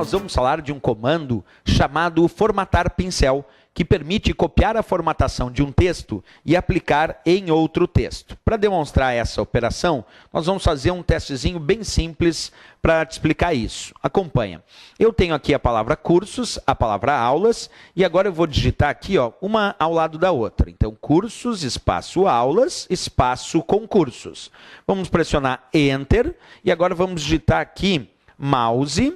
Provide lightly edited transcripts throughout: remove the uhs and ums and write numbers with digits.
nós vamos falar de um comando chamado formatar pincel, que permite copiar a formatação de um texto e aplicar em outro texto. Para demonstrar essa operação, nós vamos fazer um testezinho bem simples para te explicar isso. Acompanha. Eu tenho aqui a palavra cursos, a palavra aulas, e agora eu vou digitar aqui, ó, uma ao lado da outra. Então, cursos, espaço aulas, espaço concursos. Vamos pressionar Enter, e agora vamos digitar aqui mouse,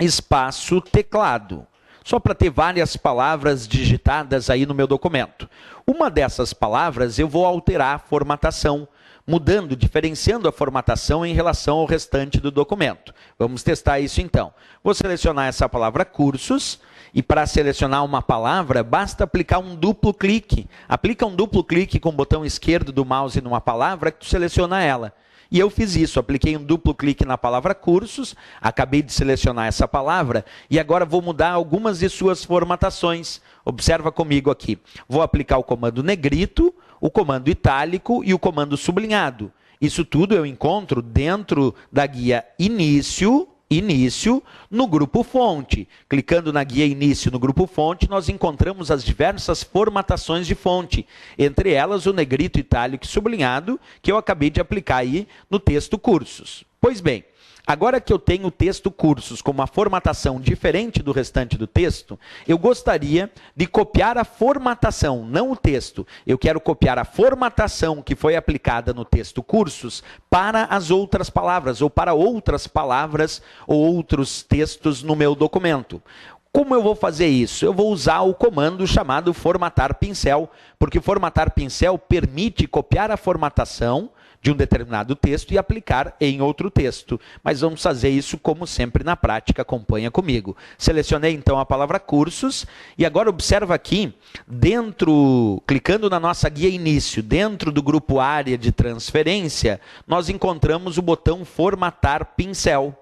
espaço teclado. Só para ter várias palavras digitadas aí no meu documento. Uma dessas palavras eu vou alterar a formatação, mudando, diferenciando a formatação em relação ao restante do documento. Vamos testar isso então. Vou selecionar essa palavra cursos, e para selecionar uma palavra, basta aplicar um duplo clique. Aplica um duplo clique com o botão esquerdo do mouse numa palavra que tu seleciona ela. E eu fiz isso, apliquei um duplo clique na palavra cursos, acabei de selecionar essa palavra e agora vou mudar algumas de suas formatações. Observa comigo aqui. Vou aplicar o comando negrito, o comando itálico e o comando sublinhado. Isso tudo eu encontro dentro da guia Início, no grupo fonte. Clicando na guia Início no grupo fonte, nós encontramos as diversas formatações de fonte, entre elas o negrito, itálico e sublinhado, que eu acabei de aplicar aí no texto cursos. Pois bem, agora que eu tenho o texto cursos com uma formatação diferente do restante do texto, eu gostaria de copiar a formatação, não o texto. Eu quero copiar a formatação que foi aplicada no texto cursos para as outras palavras, ou para outras palavras ou outros textos no meu documento. Como eu vou fazer isso? Eu vou usar o comando chamado formatar pincel, porque formatar pincel permite copiar a formatação de um determinado texto e aplicar em outro texto. Mas vamos fazer isso como sempre na prática, acompanha comigo. Selecionei então a palavra cursos e agora observa aqui, clicando na nossa guia Início, dentro do grupo área de transferência, nós encontramos o botão formatar pincel.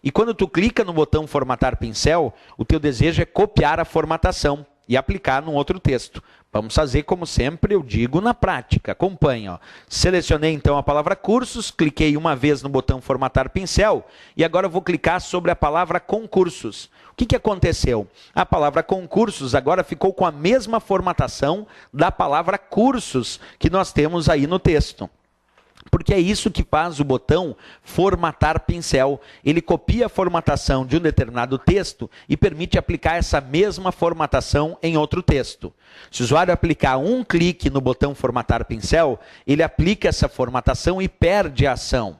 E quando tu clica no botão formatar pincel, o teu desejo é copiar a formatação e aplicar num outro texto. Vamos fazer como sempre, eu digo, na prática. Acompanha. Ó. Selecionei então a palavra cursos, cliquei uma vez no botão formatar pincel e agora eu vou clicar sobre a palavra concursos. O que aconteceu? A palavra concursos agora ficou com a mesma formatação da palavra cursos que nós temos aí no texto. Porque é isso que faz o botão formatar pincel. Ele copia a formatação de um determinado texto e permite aplicar essa mesma formatação em outro texto. Se o usuário aplicar um clique no botão formatar pincel, ele aplica essa formatação e perde a ação.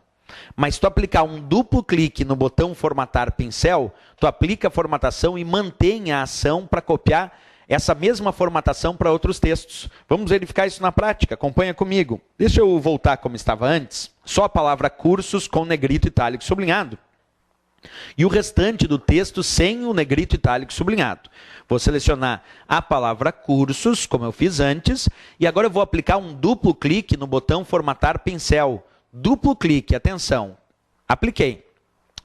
Mas se tu aplicar um duplo clique no botão formatar pincel, tu aplica a formatação e mantém a ação para copiar essa mesma formatação para outros textos. Vamos verificar isso na prática, acompanha comigo. Deixa eu voltar como estava antes, só a palavra cursos com negrito, itálico e sublinhado. E o restante do texto sem o negrito, itálico e sublinhado. Vou selecionar a palavra cursos, como eu fiz antes, e agora eu vou aplicar um duplo clique no botão formatar pincel. Duplo clique, atenção, apliquei.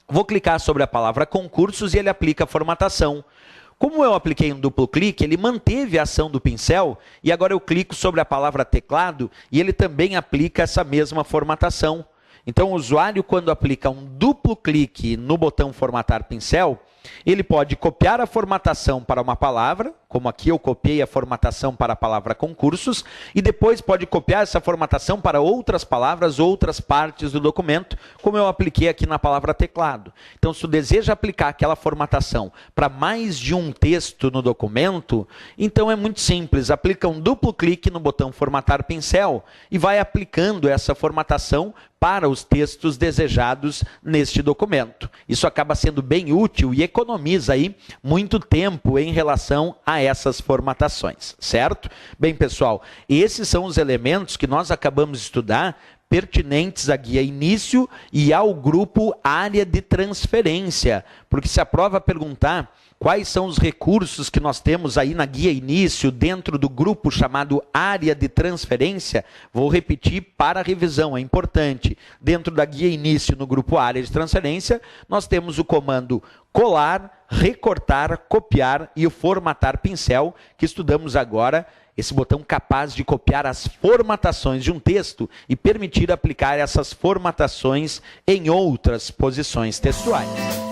Vou clicar sobre a palavra concursos e ele aplica a formatação. Como eu apliquei um duplo clique, ele manteve a ação do pincel e agora eu clico sobre a palavra teclado e ele também aplica essa mesma formatação. Então, o usuário, quando aplica um duplo clique no botão formatar pincel, ele pode copiar a formatação para uma palavra, como aqui eu copiei a formatação para a palavra concursos, e depois pode copiar essa formatação para outras palavras, outras partes do documento, como eu apliquei aqui na palavra teclado. Então, se tu deseja aplicar aquela formatação para mais de um texto no documento, então é muito simples, aplica um duplo clique no botão formatar pincel e vai aplicando essa formatação para os textos desejados neste documento. Isso acaba sendo bem útil e economiza aí muito tempo em relação a essas formatações, certo? Bem, pessoal, esses são os elementos que nós acabamos de estudar pertinentes à guia Início e ao grupo área de transferência, porque se a prova perguntar quais são os recursos que nós temos aí na guia Início dentro do grupo chamado área de transferência, vou repetir para a revisão, é importante. Dentro da guia Início no grupo área de transferência, nós temos o comando colar, recortar, copiar e o formatar pincel, que estudamos agora, esse botão capaz de copiar as formatações de um texto e permitir aplicar essas formatações em outras posições textuais.